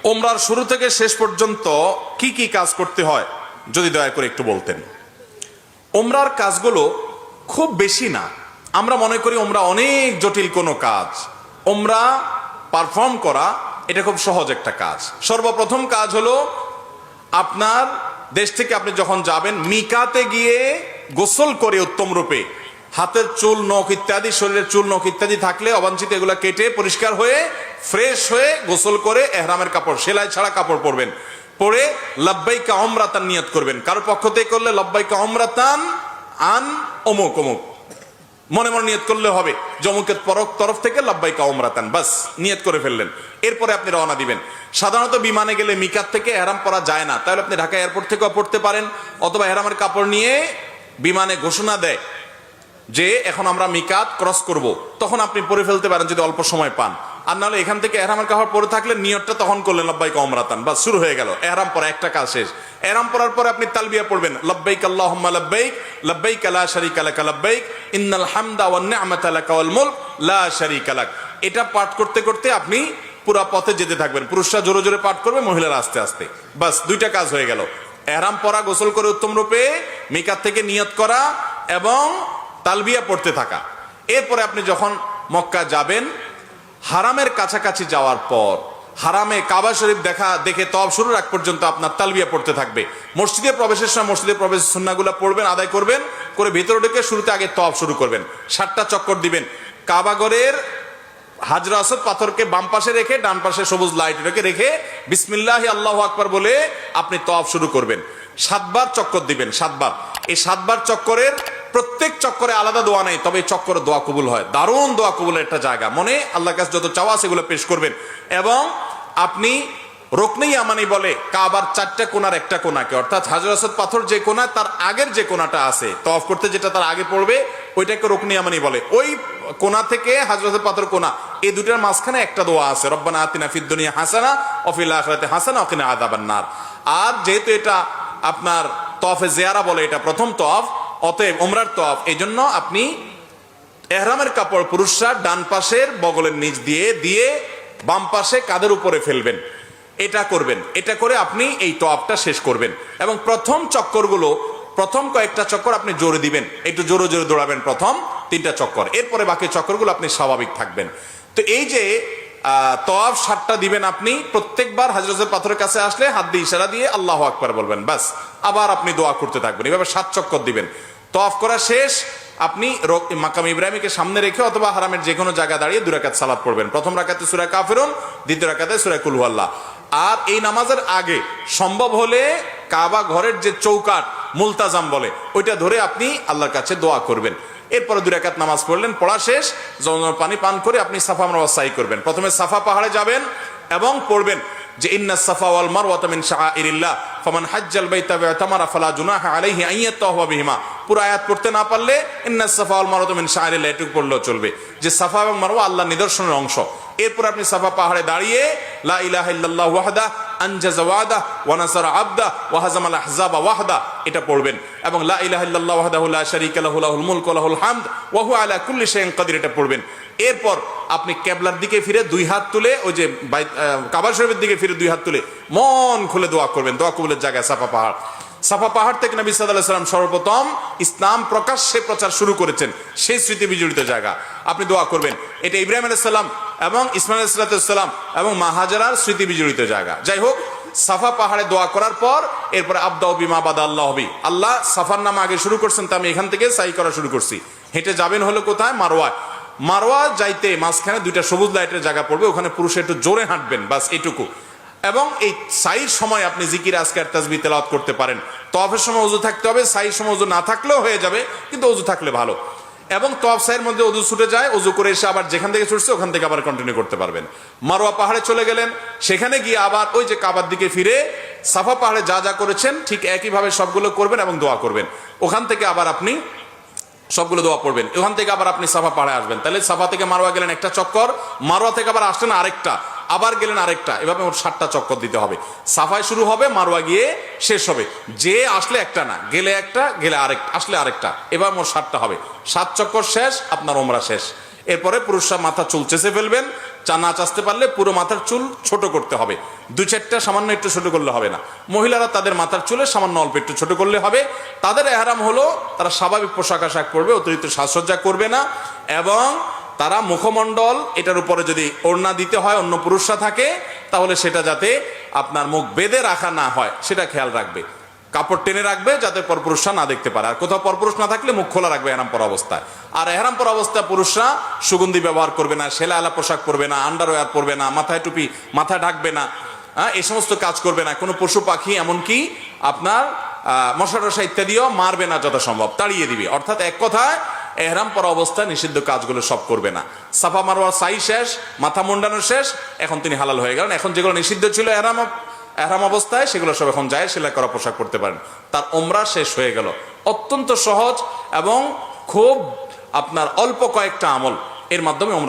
ওমরার শুরু থেকে শেষ পর্যন্ত কি কি কাজ করতে হয় যদি দয়া করে একটু বলতেন। ওমরার কাজগুলো খুব বেশি না, আমরা মনে করি ওমরা অনেক জটিল কোনো কাজ। ওমরা পারফর্ম করা এটা খুব সহজ একটা কাজ। সর্বপ্রথম কাজ হলো আপনার দেশ থেকে আপনি যখন যাবেন মিকাতে গিয়ে গোসল করে উত্তম রূপে হাতের চুল নখ ইত্যাদি, শরীরের চুল নখ ইত্যাদি থাকলে অবাঞ্ছিত এগুলো কেটে পরিষ্কার হয়ে ফ্রেশ হয়ে গোসল করে এহরামের কাপড়, সেলাই ছাড়া কাপড় পরবেন, পরে লাব্বাইকা উমরাতান নিয়ত করবেন। কারো পক্ষ থেকে করলে লাব্বাইকা উমরাতান আন অমুক অমুক মনে মনে নিয়ত করলে হবে, জমুকের তরফ থেকে লাব্বাইকা উমরাতান, বাস নিয়ত করে ফেললেন। এরপরে আপনি রওনা দিবেন। সাধারণত বিমানে গেলে মিকাত থেকে এহরাম পরা যায় না, তাহলে আপনি ঢাকা এয়ারপোর্ট থেকেও পড়তে পারেন, অথবা এহরামের কাপড় নিয়ে বিমানে ঘোষণা দেয় যে এখন আমরা মিকাত ক্রস করব, তখন আপনি পরে ফেলতে পারেন যদি অল্প সময় পান। আর নাহলে এখান থেকে এহরামের কাপড় পরে থাকলে নিয়তটা তখন করলেন লাব্বাইকা উমরাতান, বাস শুরু হয়ে গেল এহরাম পরা, একটা কাজ শেষ। এহরাম পরার পরে আপনি তালবিয়া পড়বেন, লাব্বাইক আল্লাহুম্মা লাব্বাইক লাব্বাইক লা শারীকা লাক লাব্বাইক ইন্নাল হামদা ওয়ান নি'মাতা লাকা ওয়াল মুলক লা শারীকা লাক। এটা পাঠ করতে করতে আপনি পুরো পথে যেতে থাকবেন। পুরুষরা জোরে জোরে পাঠ করবে, মহিলারা আস্তে আস্তে, বাস দুইটা কাজ হয়ে গেল। এহরাম পরা, গোসল করে উত্তম রূপে মিকাত থেকে নিয়ত করা এবং তালবিয়া পড়তে থাকা। এরপরে আপনি যখন মক্কা যাবেন, হারামের কাছাকাছি যাওয়ার পর হারামে কাবা শরীফ দেখে তওয়াফ শুরুর আগ পর্যন্ত আপনার তালবিয়া পড়তে থাকবে। মসজিদে প্রবেশের সময় মসজিদে প্রবেশের সুন্নাহগুলো পড়বেন, আদায় করবেন, করে ভিতরে ঢুকে শুরুতে আগে তওয়াফ শুরু করবেন। 7টা চক্কর দিবেন। কাবা ঘরের হাজরা আসওয়াদ পাথরকে বাম পাশে রেখে ডান পাশে সবুজ লাইট রেখে বিসমিল্লাহি আল্লাহু আকবার বলে আপনি তওয়াফ শুরু করবেন। 7বার চক্কর দিবেন, 7বার। এই 7বার চক্করের প্রত্যেক চক্করে আলাদা দোয়া নেই, তবে এই চক্করে দোয়া কবুল হয়। দারুণ দোয়া কবুলের একটা জায়গা। মনে আল্লাহর কাছে যত চাওয়া সেগুলো পেশ করবেন। এবং আপনি রুকনে ইয়ামানি বলে কাবার 4টা কোণার একটা কোণাকে, অর্থাৎ হাজর আসওয়াদ পাথর যে কোণা তার আগের যে কোণাটা আছে তওয়াফ করতে যেটা তার আগে পড়বে ওইটাকে রুকনে ইয়ামানি বলে। ওই কোণা থেকে হাজর আসওয়াদ পাথর কোণা, এই দুটার মাঝখানে একটা দোয়া আছে, রব্বানা আতিনা ফিদ দুনিয়া হাসানা ওয়া ফিল আখিরাতি হাসানা ওয়া কিনা আযাবান নার। আর যেহেতু এটা আপনার তওয়াফে জিয়ারা বলে, এটা প্রথম তওয়াফ, অতএব ওমরার তওয়াফ, এই জন্য আপনি এহরামের কাপড় পুরুষরা ডান পাশের বগলের নিচ দিয়ে বাম পাশে কাঁধের উপরে ফেলবেন। এটা করবেন। এটা করে আপনি এই তওয়াফটা শেষ করবেন। এবং প্রথম কয়েকটা চক্কর আপনি জোরে দিবেন, একটু জোরে জোরে দৌড়াবেন প্রথম 3টা চক্কর। এরপরে বাকি চক্করগুলো আপনি স্বাভাবিক থাকবেন। তো এই যে তওয়াফ 7টা দিবেন আপনি, প্রত্যেকবার হাজরতের পাথরের কাছে আসলে হাত দিয়ে ইশারা দিয়ে আল্লাহু আকবার বলবেন, বাস। আবার আপনি দোয়া করতে থাকবেন, এভাবে 7 চক্কর দিবেন। তওয়াফ করা শেষ, আপনি মাকাম ইব্রাহিমকে সামনে রেখে অথবা হারামের যে কোনো জায়গা দাঁড়িয়ে 2 রাকাত সালাত পড়বেন। প্রথম রাকাতে সূরা কাফিরুন, দ্বিতীয় রাকাতে সূরা কুল হুয়াল্লাহ। আর এই নামাজের আগে সম্ভব হলে কাবা ঘরের যে চৌকাট মুলতাজাম বলে ওইটা ধরে আপনি আল্লাহর কাছে দোয়া করবেন। এরপরে 2 রাকাত নামাজ পড়লেন, পড়া শেষ, জমজমের পানি পান করে আপনি সাফা মারওয়া সাই করবেন। প্রথমে সাফা পাহাড়ে যাবেন এবং পড়বেন যে ইন্নাস সাফা ওয়াল মারওয়াতা মিন শাআইরিল্লাহ ফামান হাজ্জাল বাইতা ওয়া তামারা ফালা জুনাহা আলাইহি আন ইয়াতাওয়াফা বিহিমা। পুরো আয়াত পড়তে না পারলে ইন্নাস সাফা ওয়াল মারওয়াতা মিন শাআইরিল্লাহ এটুকু পড়লেও চলবে, যে সাফা এবং মারওয়া আল্লাহর নিদর্শনের অংশ। এরপর আপনি সাফা পাহাড়ে দাঁড়িয়ে লা ইলাহা ইল্লাল্লাহু ওয়াহদা আনজাযা ওয়াদা ওয়া নাসারা আবদা ওয়া হাযামাল আহজাবা ওয়াহদা এটা পড়বেন। এবং লা ইলাহা ইল্লাল্লাহু ওয়াহদাহু লা শারীকা লাহু লাহুল মুলকু ওয়া লাহুল হামদ ওয়া হুয়া আলা কুল্লি শাইইন কাদির এটা পড়বেন। এরপর আপনি কিবলার দিকে ফিরে 2 হাত তুলে, ওই যে কাবা শরীফের দিকে ফিরে 2 হাত তুলে মন খুলে দোয়া করবেন। দোয়া কবুলের জায়গা সাফা পাহাড় থেকে নবী সাল্লাল্লাহু আলাইহি ওয়াসাল্লাম সর্বপ্রথম ইসলাম প্রকাশ্যে প্রচার শুরু করেছেন, সেই স্মৃতি বিজড়িত জায়গা আপনি দোয়া করবেন। এটা ইব্রাহিম আলাইহিস সালাম এবং ইসমাঈল আলাইহিস সালাম এবং মা হাজারার স্মৃতি বিজড়িত জায়গা। যাই হোক, সাফা পাহাড়ে দোয়া করার পর এরপরে আবদাউ বিমা বাদা আল্লাহু বি, আল্লাহ সাফার নাম আগে শুরু করছেন, তো আমি এখান থেকে সাই করা শুরু করছি। হেঁটে যাবেন হলো কোথায়? মারওয়া যাইতে মাঝখানে 2টা সবুজ লাইটের জায়গা পড়বে, ওখানে পুরুষে একটু জোরে হাঁটবেন, বাস এইটুকু। এবং এই সাইর সময় আপনি জিকির আজকার তাসবিহ তেলাওয়াত করতে পারেন। তওয়াফের সময় ওযু থাকতে হবে, সাইর সময় ওযু না থাকলেও হয়ে যাবে, কিন্তু ওযু থাকলে ভালো। এবং তওয়াফ সাইয়ের মধ্যে ওযু ছুটে যায়, ওযু করে এসে আবার যেখান থেকে ছুটছে ওখান থেকে আবার কন্টিনিউ করতে পারবেন। মারওয়া পাহাড়ে চলে গেলেন, সেখানে গিয়ে আবার ওই যে কাবার দিকে ফিরে সাফা পাহাড়ে যা যা করেছেন ঠিক একইভাবে সবগুলো করবেন এবং দোয়া করবেন। ওখান থেকে আবার আপনি সবগুলো দোয়া পড়বেন। ওখান থেকে আবার আপনি সাফা পাহাড়ে আসবেন, তাহলে সাফা থেকে মারওয়া গেলেন একটা চক্কর, মারওয়া থেকে আবার আসলেন আরেকটা, আবার গেলেন আরেকটা, এভাবে মোট 7টা চক্কর দিতে হবে। সাফায় শুরু হবে, মারওয়া গিয়ে শেষ হবে। যে আসলে একটা না, গেলে একটা, গেলে আরেকটা, আসলে আরেকটা, এবার মোট 7টা হবে। 7 চক্কর শেষ, আপনার ওমরা শেষ। এরপরে পুরুষরা মাথা চুল চেঁচে ফেলবেন, নাচ আসতে পারলে পুরো মাথার চুল ছোট করতে হবে, 2-4টা সামান্য একটু ছোট করলে হবে না। মহিলারা তাদের মাথার চুলে সামান্য অল্প একটু ছোট করলে হবে। তাদের এহরাম হলো তারা স্বাভাবিক পোশাক আশাক পরবে, অতিরিক্ত সাজসজ্জা করবে না, এবং তারা মুখমণ্ডল এটার উপরে যদি ওড়না দিতে হয় অন্য পুরুষরা থাকে তাহলে সেটা যাতে আপনার মুখ বেঁধে রাখা না হয় সেটা খেয়াল রাখবে, কাপড় টেনে রাখবে যাতে পরপুরুষরা না দেখতে পারে। আর কোথাও পরপুরুষ না থাকলে মুখ খোলা রাখবে এহরাম পরা অবস্থায়। আর এহরাম পরা অবস্থায় পুরুষরা সুগন্ধি ব্যবহার করবে না, সেলা আলা পোশাক পরবে না, আন্ডারওয়্যার পরবে না, মাথায় টুপি মাথা ঢাকবে না, এই সমস্ত কাজ করবে না। কোনো পশু পাখি এমনকি আপনার মশা টশা ইত্যাদিও মারবে না, যথাসম্ভব তাড়িয়ে দিবে। অর্থাৎ এক কথায় এহরাম পরা অবস্থায় নিষিদ্ধ কাজগুলো সব করবে না। সাফা মারওয়ার সাই শেষ, মাথা মুন্ডানো শেষ, এখন তিনি হালাল হয়ে গেলেন। এখন যেগুলো নিষিদ্ধ ছিল এহরাম অবস্থায় সেগুলো সব এখন যায়, সেলাই করা পোশাক পরতে পারেন। তার ওমরা শেষ হয়ে গেল। অত্যন্ত সহজ এবং খুব আপনার অল্প কয়েকটা আমল এর মাধ্যমে ওমরা